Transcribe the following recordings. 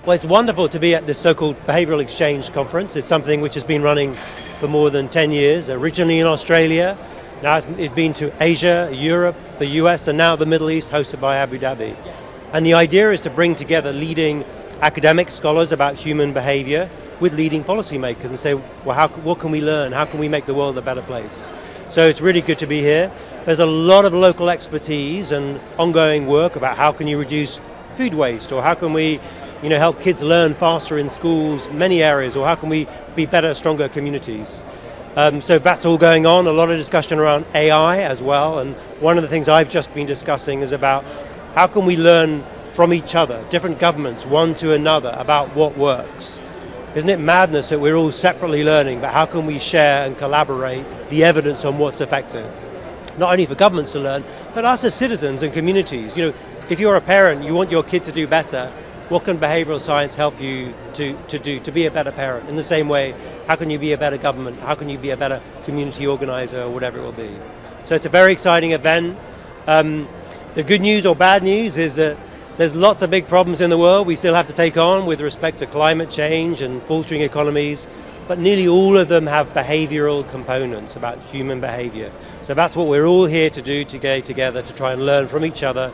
Well, it's wonderful to be at this so-called behavioural exchange conference. It's something which has been running for more than 10 years, originally in Australia. Now it's been to Asia, Europe, the US, and now the Middle East, hosted by Abu Dhabi. And the idea is to bring together leading academic scholars about human behaviour with leading policymakers and say, well, what can we learn? How can we make the world a better place? So it's really good to be here. There's a lot of local expertise and ongoing work about how can you reduce food waste, or how can we help kids learn faster in schools, many areas, or how can we be better, stronger communities. So that's all going on. A lot of discussion around AI as well. And one of the things I've just been discussing is about how can we learn from each other, different governments, one to another, about what works. Isn't it madness that we're all separately learning, but how can we share and collaborate the evidence on what's effective? Not only for governments to learn, but us as citizens and communities. If you're a parent, you want your kid to do better, what can behavioural science help you to do to be a better parent? In the same way, how can you be a better government? How can you be a better community organiser, or whatever it will be? So it's a very exciting event. The good news or bad news is that there's lots of big problems in the world we still have to take on with respect to climate change and faltering economies, but nearly all of them have behavioural components about human behaviour. So that's what we're all here to do, to go together to try and learn from each other.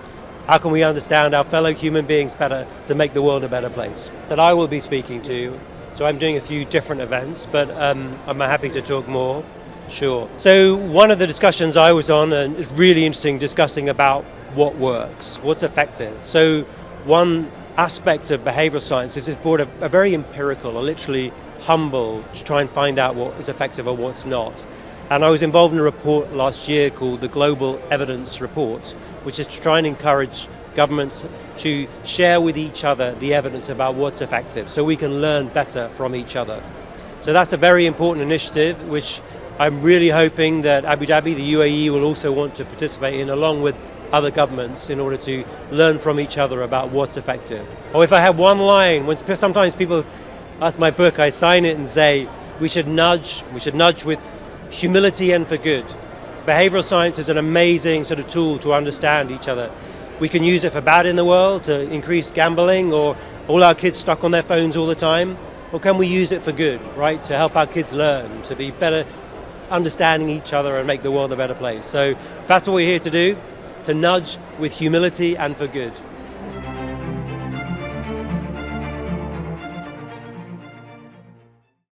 How can we understand our fellow human beings better to make the world a better place? That I will be speaking to. So I'm doing a few different events, but I'm happy to talk more. Sure. So one of the discussions I was on, and it's really interesting, discussing about what works, what's effective. So one aspect of behavioural science is it's brought a very empirical, or literally humble, to try and find out what is effective or what's not. And I was involved in a report last year called the Global Evidence Report, which is to try and encourage governments to share with each other the evidence about what's effective, so we can learn better from each other. So that's a very important initiative, which I'm really hoping that Abu Dhabi, the UAE, will also want to participate in, along with other governments, in order to learn from each other about what's effective. Or if I have one line, when sometimes people ask my book, I sign it and say, we should nudge with humility and for good. Behavioural science is an amazing sort of tool to understand each other. We can use it for bad in the world, to increase gambling, or all our kids stuck on their phones all the time. Or can we use it for good, right? To help our kids learn, to be better understanding each other and make the world a better place. So that's what we're here to do, to nudge with humility and for good.